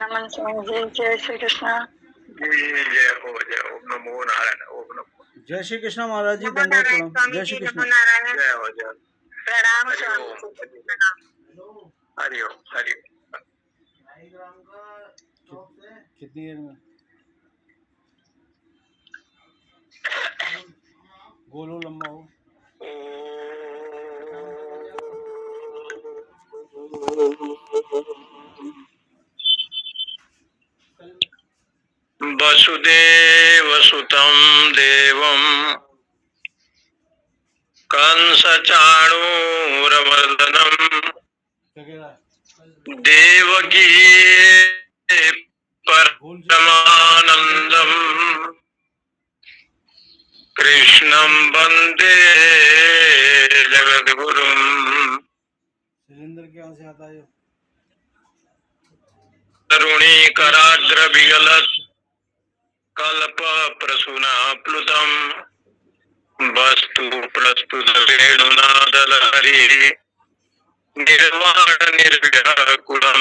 रामन सिंह जी, जय श्री कृष्ण। जय हो नमो नारायण। ओम नमो। जय श्री कृष्ण महाराज जी, नमो दंडवत नारायण प्रणाम। स्वामी जय जी, श्री कृष्ण। नमो नारायण। जय हो जय। प्रणाम स्वामी जी, प्रणाम। हरिओम हरिओम। कितनी देर में गोलू लंबा हो? वसुदेव सुतं देवं कंस चाणूरमर्दनम देवकी परमानंदम कृष्णं वंदे जगद्गुरुम। सिलेंडर क्या से आता है? तरुणी कराग्र विगलत कल्प प्रसूना प्लुतम वस्तु प्रस्तुत वेणुनादलहरी निर्वाण निर्व्याकुलम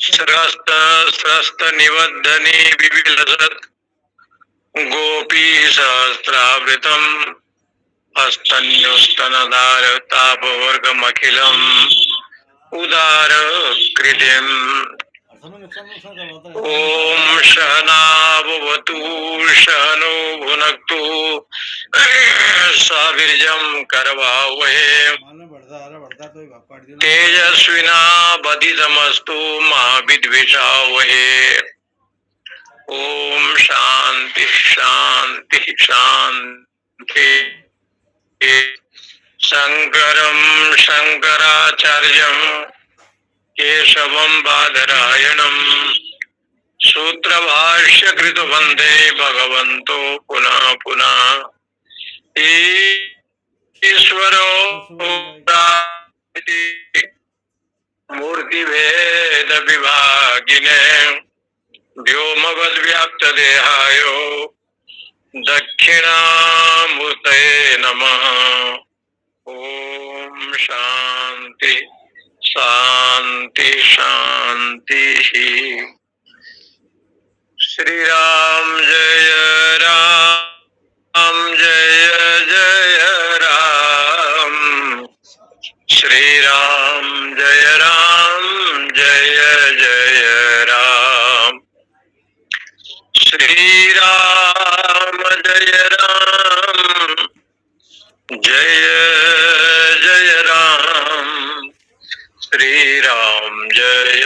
स्रस्त स्रस्त निबद्धनी विविलसत् गोपी सहस्रावृतम हस्तन्युस्तनदार तापवर्गमखिलम उदार कृतिम। ओम सहनावतु सहनो भुनक्तु सवीर्यं करवावहे तेजस्विनावधीतमस्तु मा विद्विषावहे। ओम शांति शांति शांति। शंकरं शंकराचार्यं केशवं बादरायणं सूत्रभाष्य कृत वंदे भगवन्तो पुनः पुनः। ईश्वरो मूर्तिभेद विभागिने व्योमवद्व्याप्त देहाय दक्षिणामूर्तये नमः। ओम शांति शांति शांति। श्री राम जय राम जय जय राम। श्री राम जय जय राम। श्री राम जय जय राम। श्री राम जय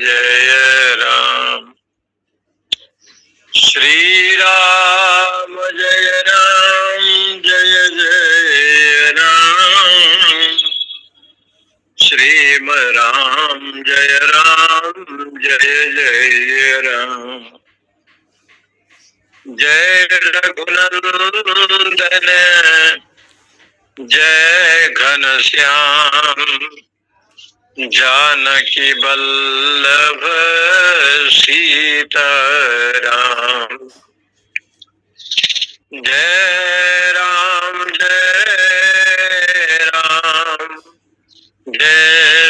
जय राम। श्री राम जय जय राम। श्रीम राम जय जय राम। जय रघुनंदन जय घनश्याम जानकी वल्लभ सीताराम। जय राम जय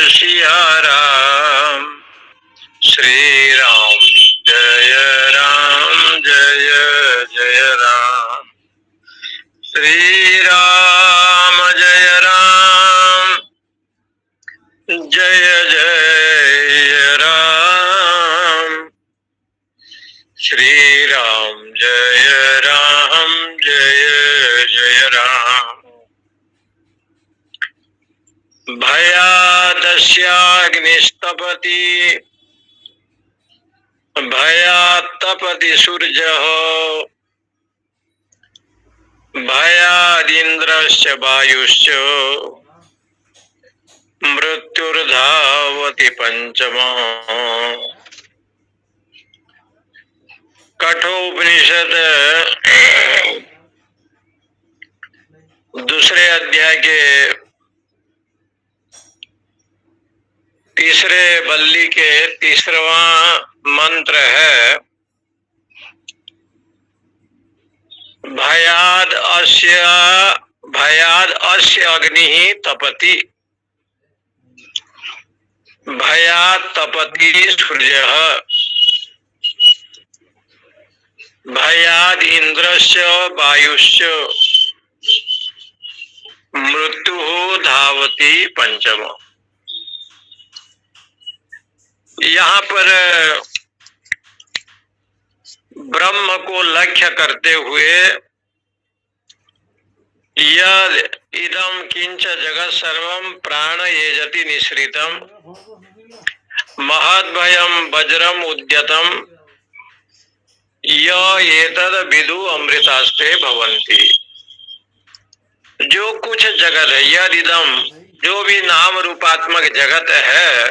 सिया राम। श्री राम जय जय राम। श्री राम जय जय राम। श्री राम जय जय राम। भयादस्याग्निस्तपति भयात्तपति सूर्यः भयादिन्द्रश्च वायुश्च मृत्युर्धावति पंचमा। कठोपनिषद दूसरे अध्याय के तीसरे बल्ली के तीसरवा मंत्र है भयाद अस्य अग्नि तपति। भयात् तपति सूर्यः भयाद् इंद्रस्य वायुश्च मृत्यु धावति पंचम। यहाँ पर ब्रह्म को लक्ष्य करते हुए यद इदम किंच जगत सर्वम प्राण येजति निश्रितम महद्भयम वज्रम उद्यतम एतद विदु अमृतास्ते भवन्ति। जो कुछ जगत है, यद इदम, जो भी नाम रूपात्मक जगत है,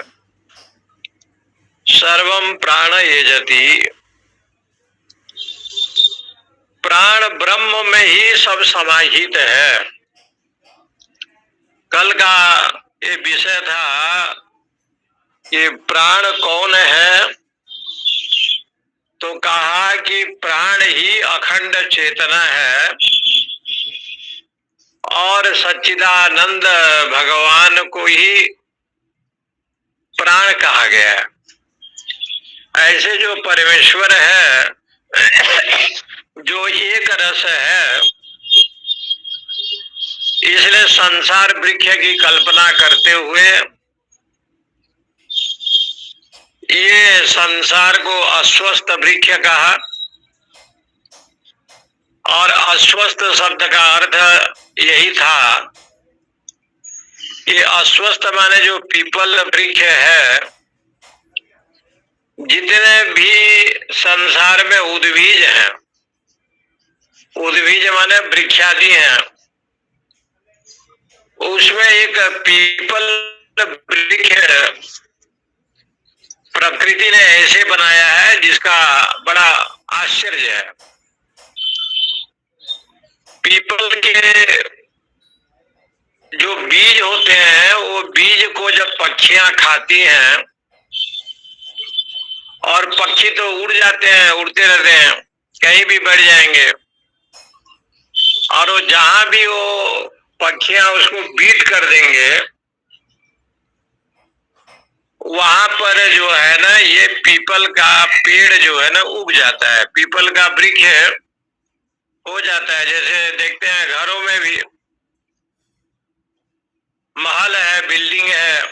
सर्वम प्राण येजति, प्राण ब्रह्म में ही सब समाहित है। कल का ये विषय था कि प्राण कौन है, तो कहा कि प्राण ही अखंड चेतना है और सच्चिदानंद भगवान को ही प्राण कहा गया है। ऐसे जो परमेश्वर है, जो एक रस है, इसलिए संसार वृक्ष की कल्पना करते हुए ये संसार को अस्वस्थ वृक्ष कहा। और अस्वस्थ शब्द का अर्थ यही था कि अस्वस्थ माने जो पीपल वृक्ष है, जितने भी संसार में उद्भिज हैं, उद्भिज माने वृक्षादि हैं, उसमें एक पीपल वृक्ष प्रकृति ने ऐसे बनाया है जिसका बड़ा आश्चर्य है। पीपल के जो बीज होते हैं, वो बीज को जब पक्षियां खाती हैं, और पक्षी तो उड़ जाते हैं, उड़ते रहते हैं, कहीं भी बढ़ जाएंगे, और वो जहां भी वो पक्षियां उसको बीट कर देंगे, वहां पर जो है ना, ये पीपल का पेड़ जो है ना उग जाता है, पीपल का वृक्ष हो जाता है। जैसे देखते हैं घरों में भी, महल है, बिल्डिंग है,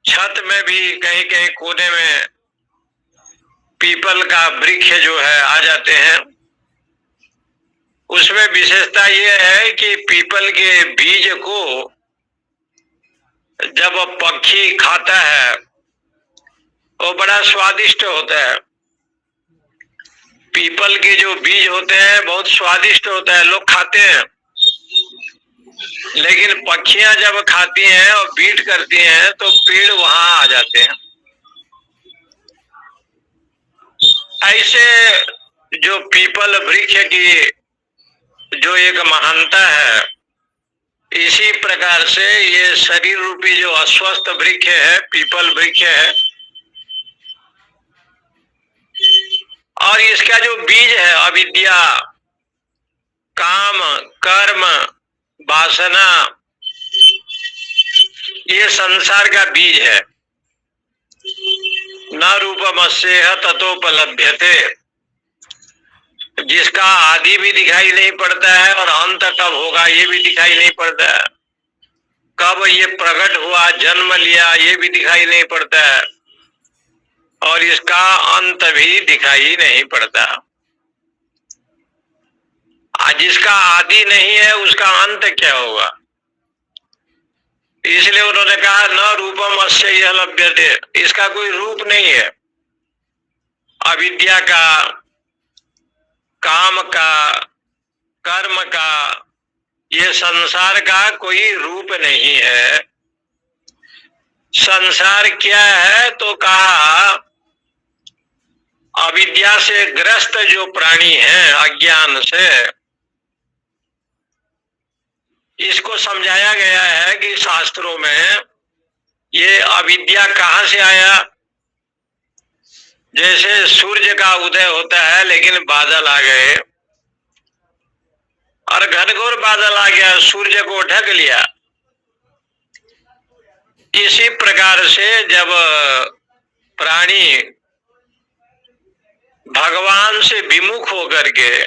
छत में भी कहीं कहीं कोने में पीपल का वृक्ष जो है आ जाते हैं। उसमें विशेषता ये है कि पीपल के बीज को जब पक्षी खाता है वो बड़ा स्वादिष्ट होता है। पीपल के जो बीज होते हैं बहुत स्वादिष्ट होता है, लोग खाते हैं, लेकिन पक्षियां जब खाती हैं और बीट करती हैं तो पेड़ वहां आ जाते हैं। ऐसे जो पीपल वृक्ष की जो एक महानता है, इसी प्रकार से ये शरीर रूपी जो अस्वस्थ वृक्ष है, पीपल वृक्ष है, और इसका जो बीज है अविद्या, काम, कर्म, वासना, ये संसार का बीज है। न रूपमस्येह ततोपलभ्यते, जिसका आदि भी दिखाई नहीं पड़ता है और अंत कब होगा ये भी दिखाई नहीं पड़ता है, कब ये प्रकट हुआ, जन्म लिया, ये भी दिखाई नहीं पड़ता है, और इसका अंत भी दिखाई नहीं पड़ता। जिसका आदि नहीं है उसका अंत क्या होगा? इसलिए उन्होंने कहा न रूपम अस्य यह लभ्यते, इसका कोई रूप नहीं है। अविद्या का, काम का, कर्म का, ये संसार का कोई रूप नहीं है। संसार क्या है तो कहा अविद्या से ग्रस्त जो प्राणी हैं, अज्ञान से, इसको समझाया गया है कि शास्त्रों में ये अविद्या कहां से आया। जैसे सूर्य का उदय होता है लेकिन बादल आ गए, और घनघोर बादल आ गया, सूर्य को ढक लिया, इसी प्रकार से जब प्राणी भगवान से विमुख होकर के,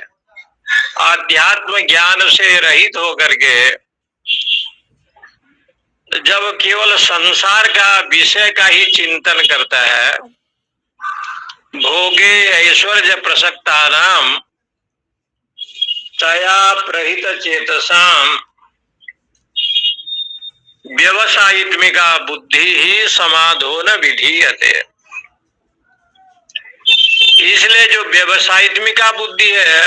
आध्यात्म ज्ञान से रहित होकर के, जब केवल संसार का विषय का ही चिंतन करता है, भोगे ऐश्वर्य प्रसक्तानाम तया प्रहित चेतसाम व्यवसायित्मिका बुद्धि ही समाधो न विधीयते। इसलिए जो व्यवसायित्मिका बुद्धि है,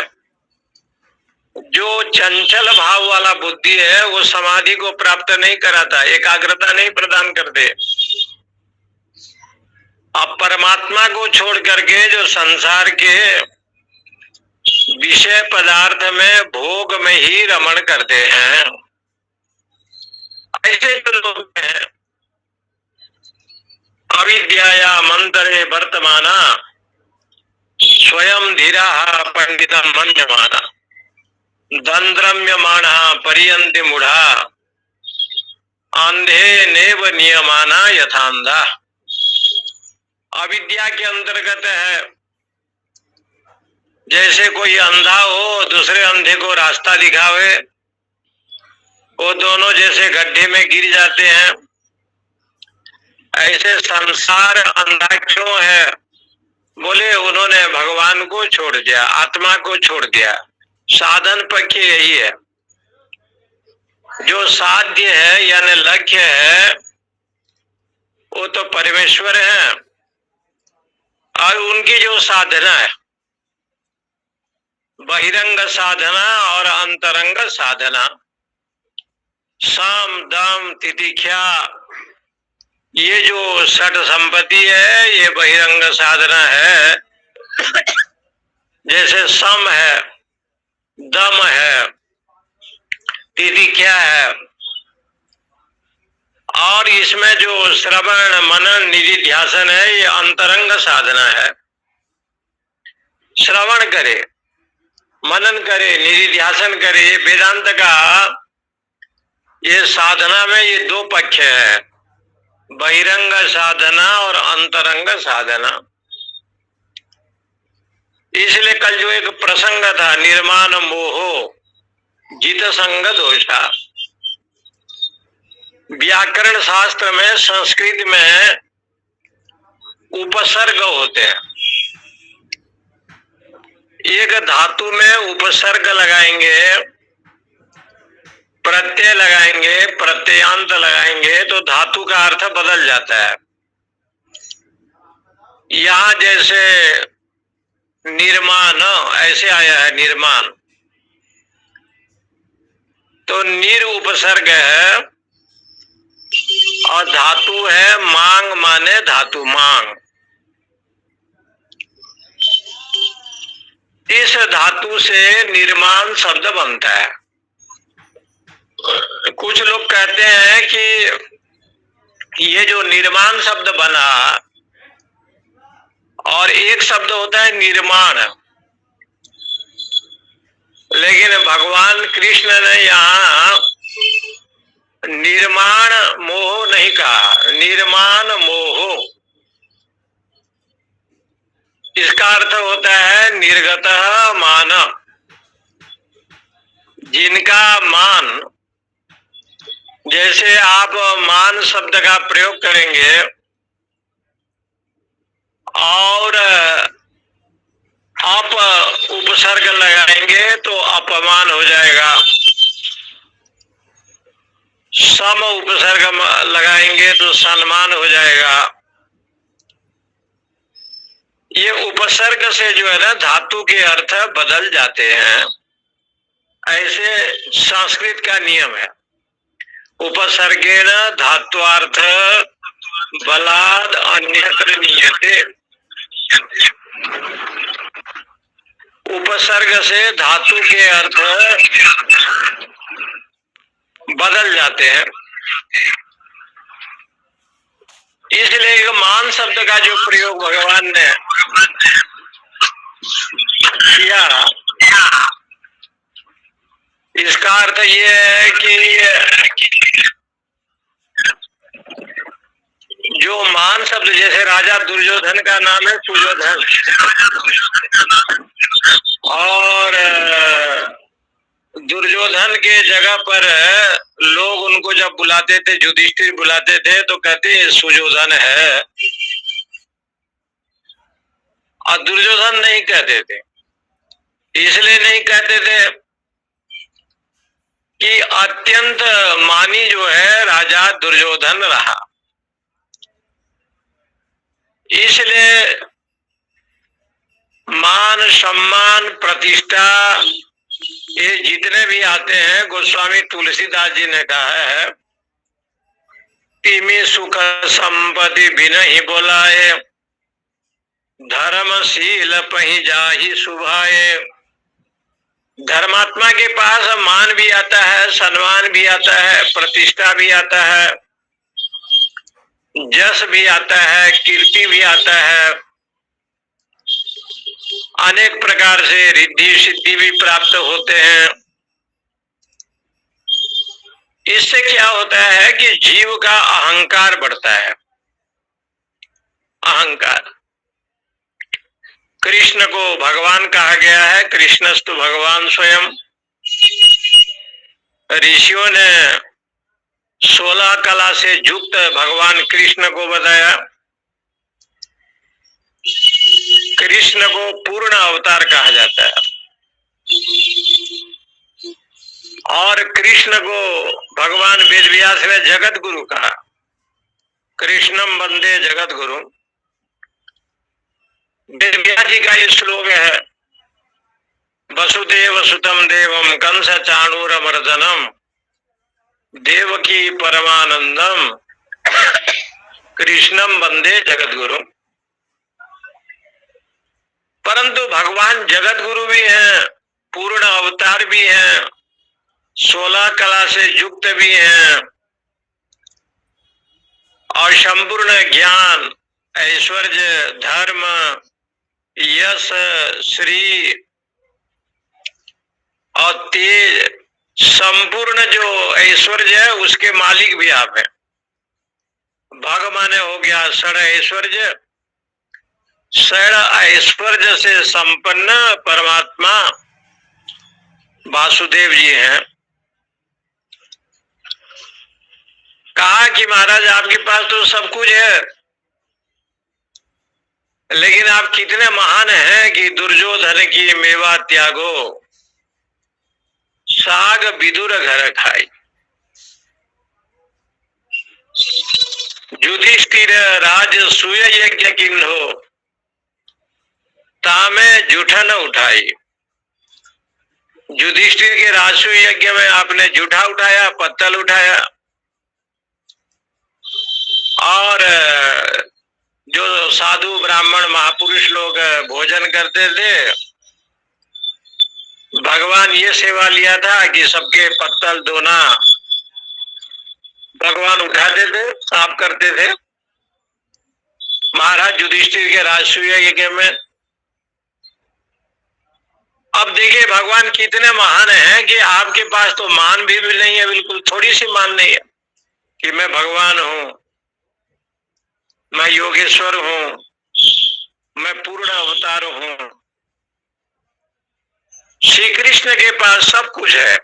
जो चंचल भाव वाला बुद्धि है, वो समाधि को प्राप्त नहीं कराता, एकाग्रता नहीं प्रदान करते। अब परमात्मा को छोड़ करके जो संसार के विषय पदार्थ में भोग में ही रमण करते हैं, ऐसे जो लोग हैं, अविद्याया मंतरे वर्तमाना स्वयं धीरा पंडितम मन्यमाना दंद्रम्यमाणा परियन्ति मूढ़ा अंधे नेव नियमाना यथांधा। अविद्या के अंतर्गत है। जैसे कोई अंधा हो दूसरे अंधे को रास्ता दिखावे, वो दोनों जैसे गड्ढे में गिर जाते हैं। ऐसे संसार अंधा क्यों है? बोले उन्होंने भगवान को छोड़ दिया, आत्मा को छोड़ दिया। साधन पक्ष यही है, जो साध्य है यानी लक्ष्य है वो तो परमेश्वर है, और उनकी जो साधना है, बहिरंग साधना और अंतरंग साधना, साम दाम तितिक्षा, ये जो षट संपत्ति है ये बहिरंग साधना है। जैसे सम है, दम है, तितिक्षा है, और इसमें जो श्रवण मनन निधिध्यासन है ये अंतरंग साधना है। श्रवण करे, मनन करे, निधिध्यासन करे, ये वेदांत का ये साधना में ये दो पक्ष है, बहिरंग साधना और अंतरंग साधना। इसलिए कल जो एक प्रसंग था, निर्माण मोहो जित संग दोषा, व्याकरण शास्त्र में संस्कृत में उपसर्ग होते हैं। एक धातु में उपसर्ग लगाएंगे, प्रत्यय लगाएंगे, प्रत्ययांत लगाएंगे तो धातु का अर्थ बदल जाता है। यहां जैसे निर्माण ऐसे आया है, निर्माण तो निर उपसर्ग है और धातु है मांग, माने धातु मांग। इस धातु से निर्माण शब्द बनता है। कुछ लोग कहते हैं कि ये जो निर्माण शब्द बना और एक शब्द होता है निर्माण, लेकिन भगवान कृष्ण ने यहाँ निर्माण मोह नहीं कहा, निर्माण मोह। इसका अर्थ होता है निर्गत मान, जिनका मान। जैसे आप मान शब्द का प्रयोग करेंगे और आप उपसर्ग लगाएंगे तो अपमान हो जाएगा, सम उपसर्ग लगाएंगे तो सम्मान हो जाएगा। ये उपसर्ग से जो है ना धातु के अर्थ बदल जाते हैं, ऐसे संस्कृत का नियम है। उपसर्गेण धात्वार्थ बलाद अन्यत्र नीयते। उपसर्ग से धातु के अर्थ बदल जाते हैं। इसलिए एक मान शब्द का जो प्रयोग भगवान ने किया, इसका अर्थ ये है कि जो मान शब्द, जैसे राजा दुर्योधन का नाम है सुयोधन, और दुर्योधन के जगह पर लोग उनको जब बुलाते थे, युधिष्ठिर बुलाते थे तो कहते सुयोधन है, और दुर्योधन नहीं कहते थे। इसलिए नहीं कहते थे कि अत्यंत मानी जो है राजा दुर्योधन रहा। इसलिए मान सम्मान प्रतिष्ठा ये जितने भी आते हैं, गोस्वामी तुलसीदास जी ने कहा है कि मैं सुख संपत्ति बिन ही बोलाए, धर्मशील पही जाहि शुभाए। धर्मात्मा के पास मान भी आता है, सम्मान भी आता है, प्रतिष्ठा भी आता है, जस भी आता है, कीर्ति भी आता है, अनेक प्रकार से रिद्धि सिद्धि भी प्राप्त होते हैं। इससे क्या होता है कि जीव का अहंकार बढ़ता है। अहंकार, कृष्ण को भगवान कहा गया है, कृष्णस्तु भगवान स्वयं। ऋषियों ने 16 कला से युक्त भगवान कृष्ण को बताया। कृष्ण को पूर्ण अवतार कहा जाता है, और कृष्ण को भगवान वेदव्यास ने जगत गुरु कहा। कृष्णम वंदे जगत गुरु। वेदव्यास जी का ये श्लोक है, वसुदेव सुतम देवम कंस चाणूरमर्दनम देवकी परमानंदम कृष्णम वंदे जगत गुरु। परंतु भगवान जगत गुरु भी हैं, पूर्ण अवतार भी हैं, 16 कला से युक्त भी हैं, और संपूर्ण ज्ञान, ऐश्वर्य, धर्म, यश, श्री और तेज, संपूर्ण जो ऐश्वर्य है उसके मालिक भी आप हैं। भग माने हो गया षड ऐश्वर्य। षड ऐश्वर्य से संपन्न परमात्मा वासुदेव जी हैं। कहा कि महाराज आपके पास तो सब कुछ है, लेकिन आप कितने महान हैं कि दुर्योधन की मेवा त्यागो, साग विदुर घर खाई। युधिष्ठिर राज सूय यज्ञ किन्हो, तामे जूठा न उठाई। युधिष्ठिर के राजसूय यज्ञ में आपने जूठा उठाया, पत्तल उठाया, और जो साधु ब्राह्मण महापुरुष लोग भोजन करते थे, भगवान ये सेवा लिया था कि सबके पत्तल दोना भगवान उठाते थे, साफ करते थे। महाराज युधिष्ठिर के राजसूय यज्ञ में। अब देखिए भगवान कितने महान हैं कि आपके पास तो मान भी नहीं है, बिल्कुल थोड़ी सी मान नहीं है कि मैं भगवान हूं, मैं योगेश्वर हूं, मैं पूर्ण अवतार हूं। श्री कृष्ण के पास सब कुछ है।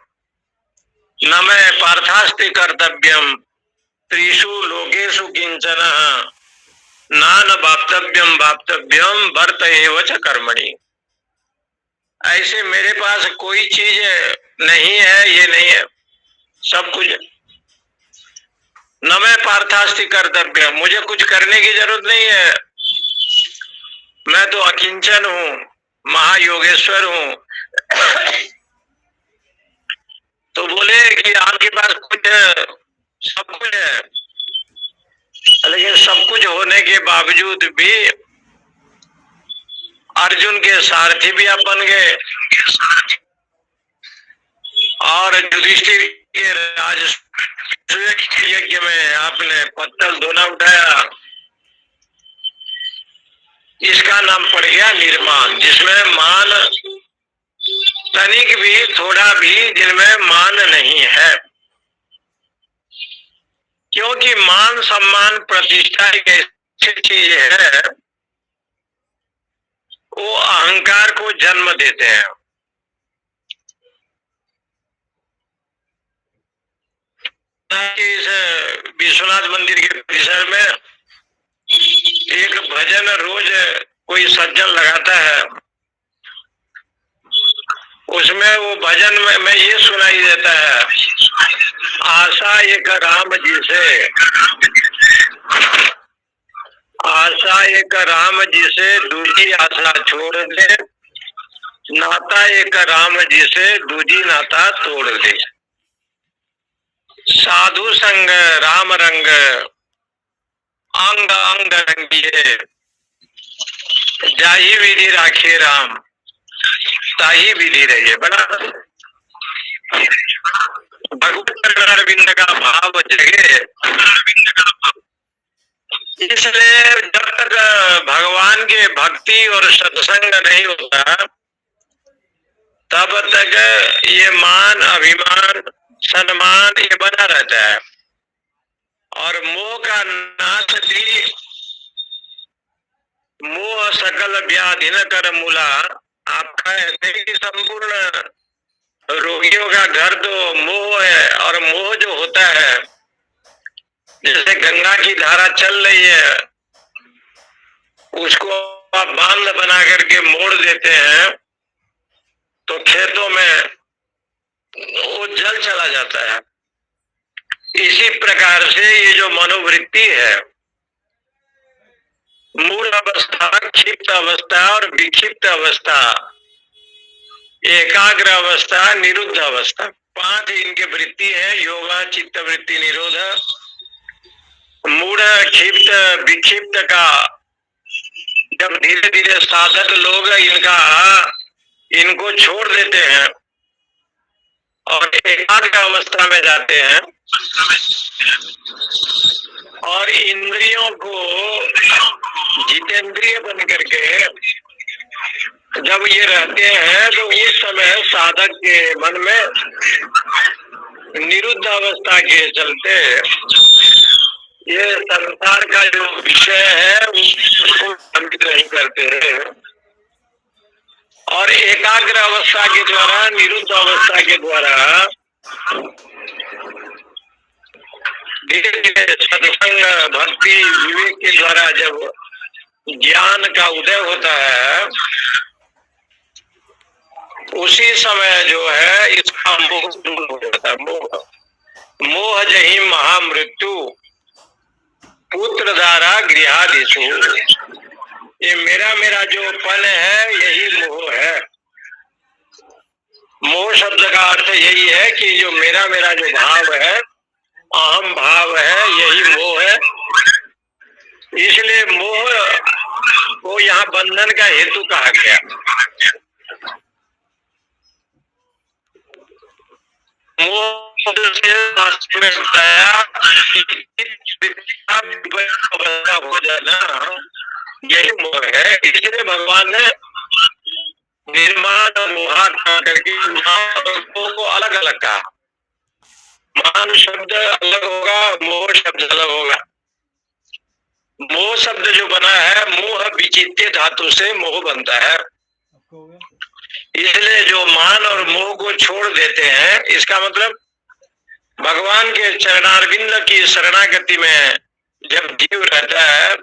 न मैं पार्थास्ति कर्तव्यम त्रिषु लोकेषु किंचन नान वाप्तव्यम वाप्तव्यम वर्त एव च कर्मणि। ऐसे मेरे पास कोई चीज नहीं है, ये नहीं है, सब कुछ। न मैं पार्थास्ति कर्तव्य, मुझे कुछ करने की जरूरत नहीं है, मैं तो अकिंचन हूं, महायोगेश्वर हूं। तो बोले कि आपके पास कुछ है, सब कुछ है, लेकिन सब कुछ होने के बावजूद भी अर्जुन के सारथी भी आप बन गए, और युधिष्ठिर के राजसूय यज्ञ में आपने पत्तल दोना उठाया। इसका नाम पड़ गया निर्मान, जिसमें मान तनिक भी, थोड़ा भी जिनमें मान नहीं है। क्योंकि मान सम्मान प्रतिष्ठा एक ऐसी चीज है, वो अहंकार को जन्म देते हैं। इस विश्वनाथ मंदिर के परिसर में एक भजन रोज कोई सज्जन लगाता है, उसमें वो भजन में ये सुनाई देता है, आशा एक राम जी से, आशा एक राम जी से दूजी आशा छोड़ दे, नाता एक राम जी से दूजी नाता तोड़ दे। साधु संग राम रंग अंग अंग रंगिए, जाही विधि राखे राम ताही विधि रहिए। बड़ा भगवत अरविंद का भाव जगे, इसलिए जब तक भगवान के भक्ति और सत्संग नहीं होता तब तक ये मान अभिमान सम्मान ये बना रहता है। और मोह का नाश भी, मोह सकल व्याधि न कर मूला, आपका ऐसे ही संपूर्ण रोगियों का घर तो मोह है। और मोह जो होता है, जैसे गंगा की धारा चल रही है, उसको आप बांध बना करके मोड़ देते हैं तो खेतों में वो जल चला जाता है। इसी प्रकार से ये जो मनोवृत्ति है, मूल अवस्था, क्षिप्त अवस्था और विक्षिप्त अवस्था, एकाग्र अवस्था, निरुद्ध अवस्था, 5 इनके वृत्ति है। योगा चित्त वृत्ति निरोध, मूढ़ क्षिप्त विक्षिप्त का जब धीरे धीरे साधक लोग इनको छोड़ देते हैं और एकाग्र अवस्था में जाते हैं और इंद्रियों को जितेंद्रिय बन करके जब ये रहते हैं, तो उस समय साधक के मन में निरुद्ध अवस्था के चलते ये संसार का जो विषय है उसको समझ नहीं करते हैं। और एकाग्र अवस्था के द्वारा, निरुद्ध अवस्था के द्वारा धीरे धीरे सत्संग भक्ति विवेक के द्वारा जब ज्ञान का उदय होता है, उसी समय जो है इसका मोह दूर हो जाता है। मोह जही महामृत्यु पुत्र द्वारा गृहादिशु, ये मेरा जो पन है यही मोह है। मोह शब्द का अर्थ यही है कि जो मेरा जो भाव है, अहम भाव है, यही मोह है। इसलिए मोह को यहाँ बंधन का हेतु कहा गया। मोह से शास्त्र में बताया हो जाना यही मोह है। इसलिए भगवान ने निर्माण और मोहा करके मोह को अलग अलग कहा। मान शब्द अलग होगा, मोह शब्द अलग होगा। मोह शब्द जो बना है, मोह विचित्य धातु से मोह बनता है। इसलिए जो मान और मोह को छोड़ देते हैं, इसका मतलब भगवान के चरणारविंद की शरणागति में जब जीव रहता है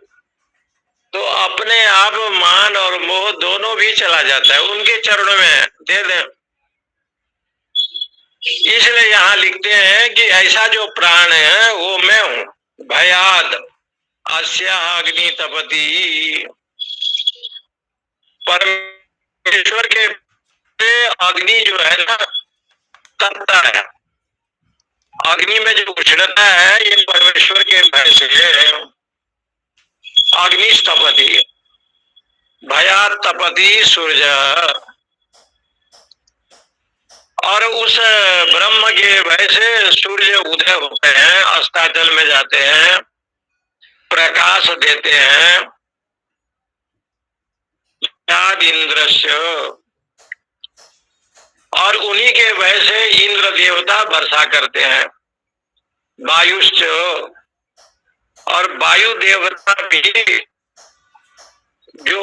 तो अपने आप मान और मोह दोनों भी चला जाता है, उनके चरणों में दे दें। इसलिए यहाँ लिखते हैं कि ऐसा जो प्राण है वो मैं हूं। भयाद अस्या अग्नि तपति, परमेश्वर के अग्नि जो है ना तपता है। अग्नि में जो उष्णता है ये परमेश्वर के भय से अग्नि तपति। भयात तपति सूर्य, और उस ब्रह्म के भय से सूर्य उदय होते हैं, अस्ताचल में जाते हैं, प्रकाश देते हैं। इंद्रस्य, और उन्हीं के भय से इंद्र देवता वर्षा करते हैं। वायुश्च, और वायु देवता भी जो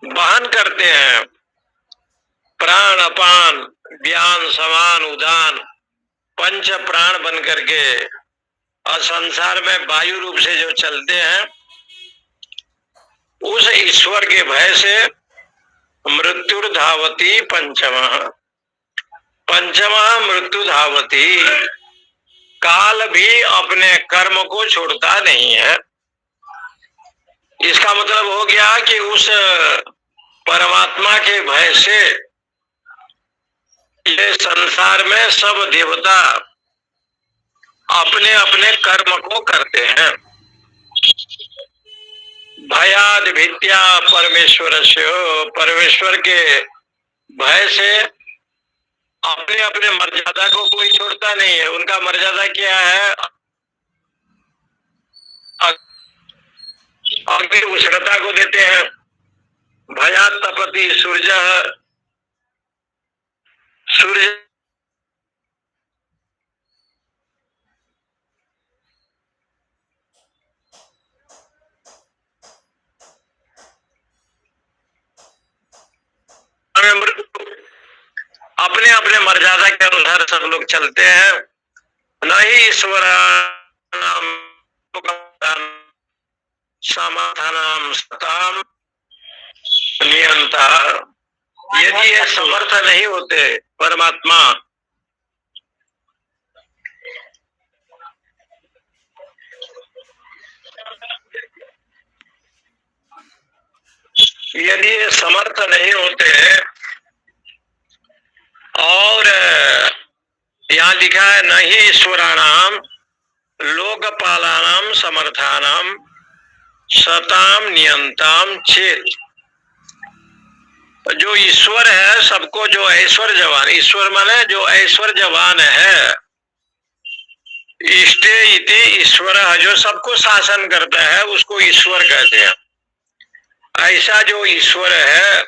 वहन करते हैं प्राण अपान व्यान समान उदान पंच प्राण बन करके और संसार में वायु रूप से जो चलते हैं, उस ईश्वर के भय से मृत्यु धावती पंचमा मृत्यु धावती, काल भी अपने कर्म को छोड़ता नहीं है। इसका मतलब हो गया कि उस परमात्मा के भय से ये संसार में सब देवता अपने अपने कर्म को करते हैं। भयाद भित्या परमेश्वर के भय से अपने अपने मर्यादा को कोई छोड़ता नहीं है। उनका मर्यादा क्या है? अग्नि उष्णता को देते हैं। भयात तपति सूर्य अपने अपने मर्यादा के अनुसार सब लोग चलते हैं। नहीं ईश्वर समाधानाम सताम नियंता। यदि ये समर्थ नहीं होते परमात्मा, यदि ये समर्थ नहीं होते, और यहाँ लिखा है नहीं ईश्वराणाम लोकपालानाम समर्थानाम सताम नियंताम चेत। जो ईश्वर है सबको, जो ऐश्वर्यवान, ईश्वर माने जो ऐश्वर्यवान है, इष्टे इति ईश्वर, जो सबको शासन करता है उसको ईश्वर कहते हैं। ऐसा जो ईश्वर है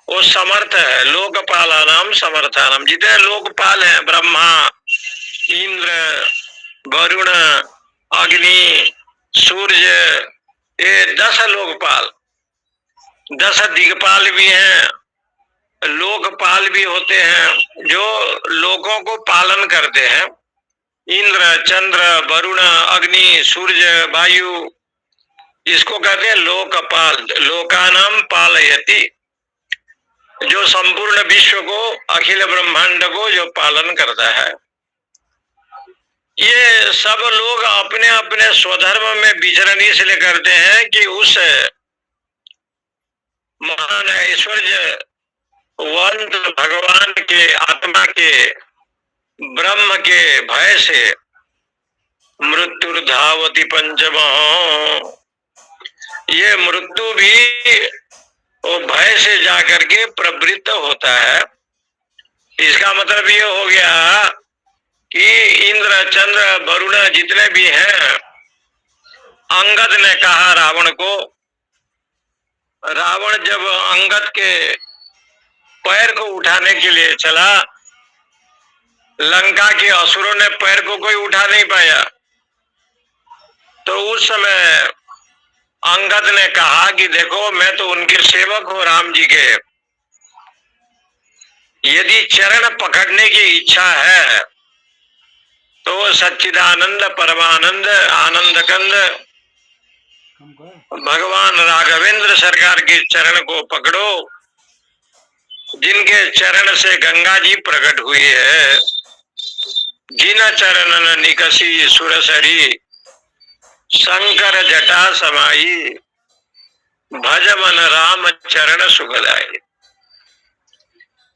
वो समर्थ है। लोकपालानाम समर्थानाम, जितने लोकपाल हैं, ब्रह्मा इंद्र वरुण अग्नि सूर्य, ये 10 लोकपाल, 10 दिग्पाल भी हैं, लोकपाल भी होते हैं जो लोगों को पालन करते हैं। इंद्र चंद्र वरुण अग्नि सूर्य वायु, इसको कहते हैं लोकपाल। लोकानाम पालयति, जो संपूर्ण विश्व को, अखिल ब्रह्मांड को जो पालन करता है। ये सब लोग अपने अपने स्वधर्म में विचरण इसलिए करते हैं कि उस महान ऐश्वर्यवंत भगवान के, आत्मा के, ब्रह्म के भय से मृत्यु धावती पंचमा, ये मृत्यु भी वो भय से जाकर के प्रवृत्त होता है। इसका मतलब ये हो गया कि इंद्र चंद्र वरुण जितने भी हैं, अंगद ने कहा रावण को, रावण जब अंगद के पैर को उठाने के लिए चला, लंका के असुरों ने पैर को कोई उठा नहीं पाया, तो उस समय अंगद ने कहा कि देखो मैं तो उनके सेवक हूं राम जी के, यदि चरण पकड़ने की इच्छा है तो सच्चिदानंद परमानंद आनंद कंद भगवान राघवेंद्र सरकार के चरण को पकड़ो, जिनके चरण से गंगा जी प्रकट हुई है। जिन चरणन निकसी सुरसरी शंकर जटा समाई, भज मन राम चरण सुखदाई।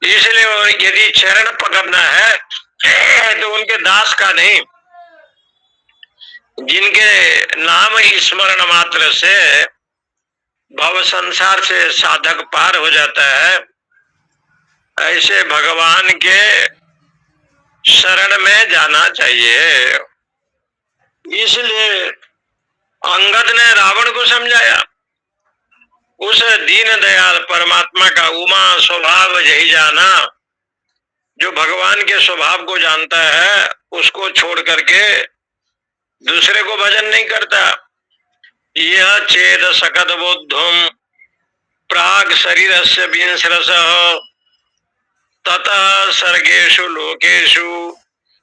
इसलिए यदि चरण पकड़ना है तो उनके दास का नहीं, जिनके नाम स्मरण मात्र से भव संसार से साधक पार हो जाता है, ऐसे भगवान के शरण में जाना चाहिए। इसलिए अंगद ने रावण को समझाया, उस दीन दयाल परमात्मा का उमा स्वभाव यही जाना, जो भगवान के स्वभाव को जानता है उसको छोड़ करके दूसरे को भजन नहीं करता। यह चेत सकत बोधुम प्राग शरीरस्य विंसरसः ततः सर्गेषु लोकेषु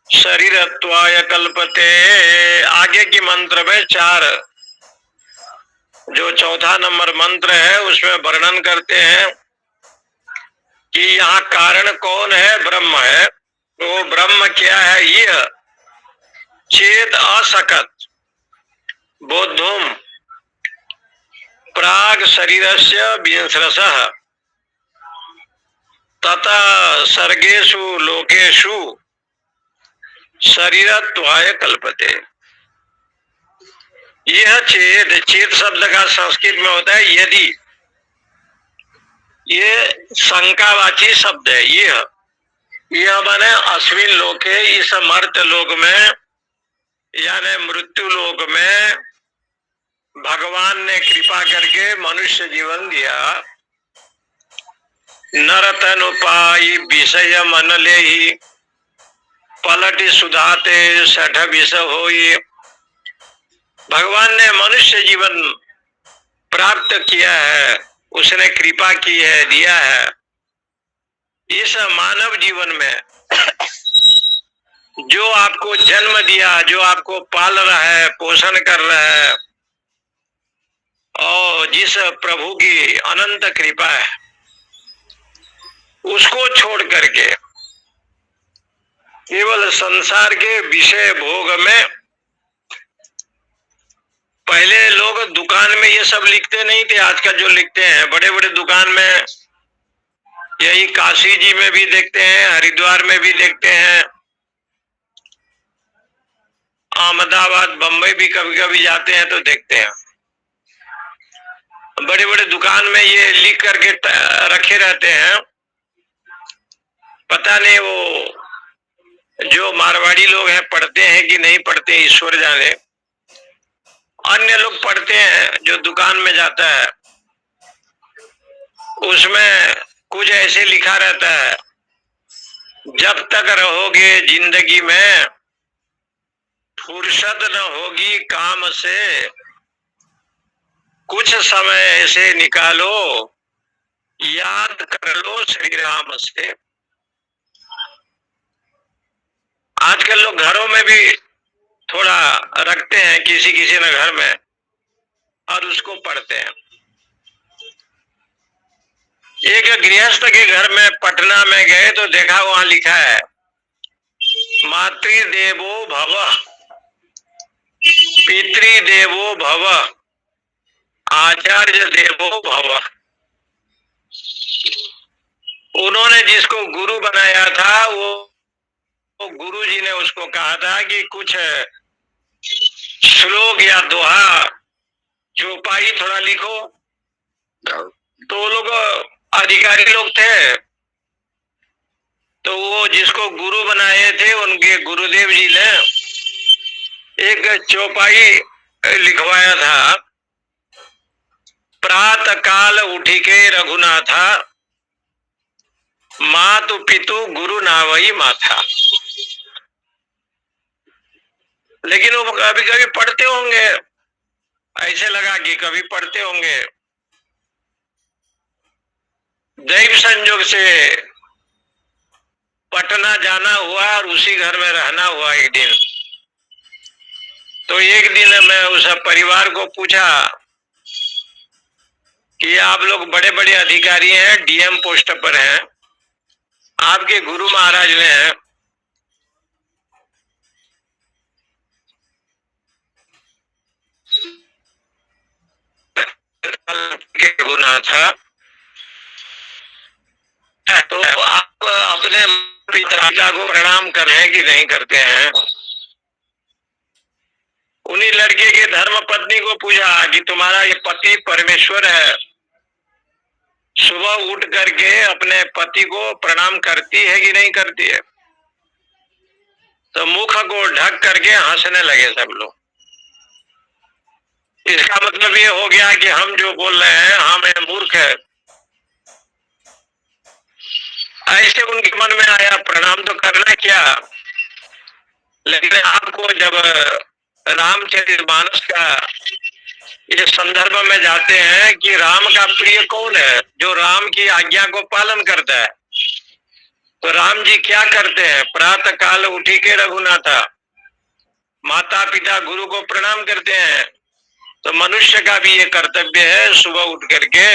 शरीरत्वाय कल्पते। आगे की मंत्र में 4, जो चौथा नंबर मंत्र है उसमें वर्णन करते हैं कि यहाँ कारण कौन है, ब्रह्म है। वो ब्रह्म क्या है? यह चेत असकत बोधुम प्राग शरीरस्य विंसरसः तथा सर्गेषु लोकेषु शरीरत्वाय कल्पते। यह चेत, चेत शब्द का संस्कृत में होता है यदि। ये शंकावाची शब्द है। यह माने अस्मिन लोके, इस मर्त लोक में यानी मृत्यु लोक में भगवान ने कृपा करके मनुष्य जीवन दिया। नरतन उपाय विषय मन ले ही पलटि सुधाते सठ विष होई। भगवान ने मनुष्य जीवन प्राप्त किया है, उसने कृपा की है, दिया है। इस मानव जीवन में जो आपको जन्म दिया, जो आपको पाल रहा है, पोषण कर रहा है, और जिस प्रभु की अनंत कृपा है, उसको छोड़ करके केवल संसार के विषय भोग में, पहले लोग दुकान में ये सब लिखते नहीं थे, आजकल जो लिखते हैं बड़े बड़े दुकान में, यही काशी जी में भी देखते हैं, हरिद्वार में भी देखते हैं, अहमदाबाद बम्बई भी कभी कभी जाते हैं तो देखते हैं। बड़े बड़े दुकान में ये लिख करके रखे रहते हैं। पता नहीं वो जो मारवाड़ी लोग हैं पढ़ते हैं कि नहीं पढ़ते, ईश्वर जाने। अन्य लोग पढ़ते हैं। जो दुकान में जाता है उसमें कुछ ऐसे लिखा रहता है, जब तक रहोगे जिंदगी में फुर्सत न होगी काम से, कुछ समय ऐसे निकालो याद कर लो श्री राम से। आजकल लोग घरों में भी थोड़ा रखते हैं, किसी किसी ने घर में, और उसको पढ़ते हैं। एक गृहस्थ के घर में पटना में गए तो देखा वहां लिखा है, मातृदेवो भव, पितृदेवो भव, आचार्य देवो भव। उन्होंने जिसको गुरु बनाया था वो गुरु जी ने उसको कहा था कि कुछ श्लोक या दोहा चौपाई थोड़ा लिखो। तो वो लोग अधिकारी लोग थे, तो वो जिसको गुरु बनाए थे उनके गुरुदेव जी ने एक चौपाई लिखवाया था, प्रातः काल उठी के रघुनाथा, मातु पितु गुरु नावई माथा। लेकिन वो कभी कभी पढ़ते होंगे, ऐसे लगा कि कभी पढ़ते होंगे। दैव संयोग से पटना जाना हुआ और उसी घर में रहना हुआ एक दिन। तो एक दिन मैं उस परिवार को पूछा कि आप लोग बड़े बड़े अधिकारी हैं, डीएम पोस्ट पर हैं, आपके गुरु महाराज ने गुना था, तो आप अपने पिता को प्रणाम कर रहे हैं कि नहीं करते हैं? उन्हीं लड़के के धर्म पत्नी को पूछा कि तुम्हारा ये पति परमेश्वर है, सुबह उठ करके अपने पति को प्रणाम करती है कि नहीं करती है? तो मुख को ढक करके हंसने लगे सब लोग। इसका मतलब ये हो गया कि हम जो बोल रहे हैं हम मूर्ख है। ऐसे उनके मन में आया, प्रणाम तो करना क्या, लेकिन आपको जब रामचरितमानस का इस संदर्भ में जाते हैं कि राम का प्रिय कौन है? जो राम की आज्ञा को पालन करता है। तो राम जी क्या करते हैं? प्रातः काल उठी के रघुनाथा, माता पिता गुरु को प्रणाम करते हैं। तो मनुष्य का भी ये कर्तव्य है सुबह उठ करके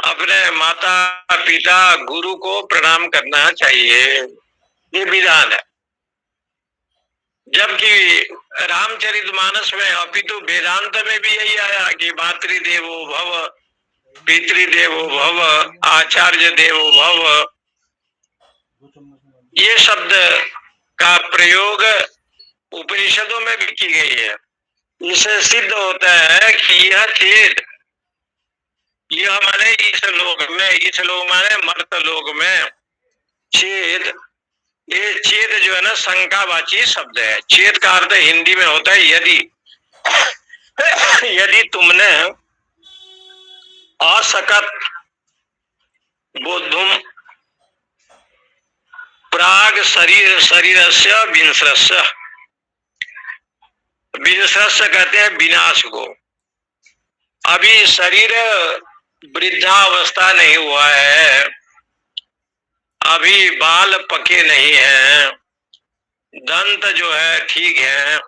अपने माता पिता गुरु को प्रणाम करना चाहिए, ये विधान है। जबकि रामचरितमानस में अपितु वेदांत में भी यही आया कि मातृदेवो भव, पितृदेवो भव, आचार्य देवो भव, 2 चम्मच में ये शब्द का प्रयोग उपनिषदों में भी की गई है। इससे सिद्ध होता है कि यह चेत, यह माने इस लोक में, इस लोक माने मर्त लोक में चेत, ये चेत जो है ना शंकावाची शब्द है। चेत का अर्थ हिंदी में होता है यदि। यदि तुमने असकत बोधुम प्राग शरीरस्य विंसरस्य, विंसरस्य कहते हैं विनाश को। अभी शरीर वृद्धावस्था नहीं हुआ है, अभी बाल पके नहीं हैं, दंत जो है ठीक है,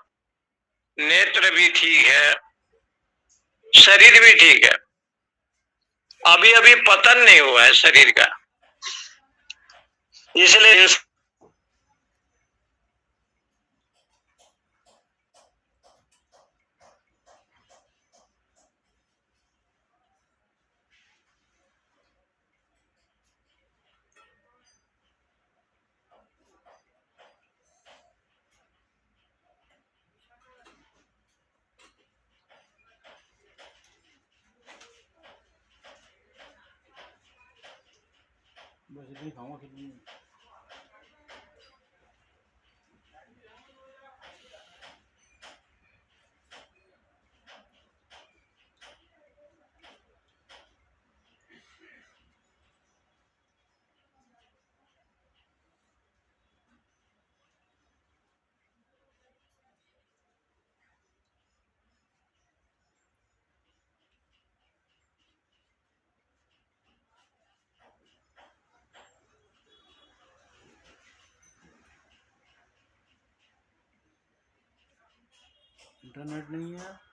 नेत्र भी ठीक है, शरीर भी ठीक है, अभी अभी पतन नहीं हुआ है शरीर का। इसलिए बस इतनी खाऊंगा कितनी। इंटरनेट नहीं है।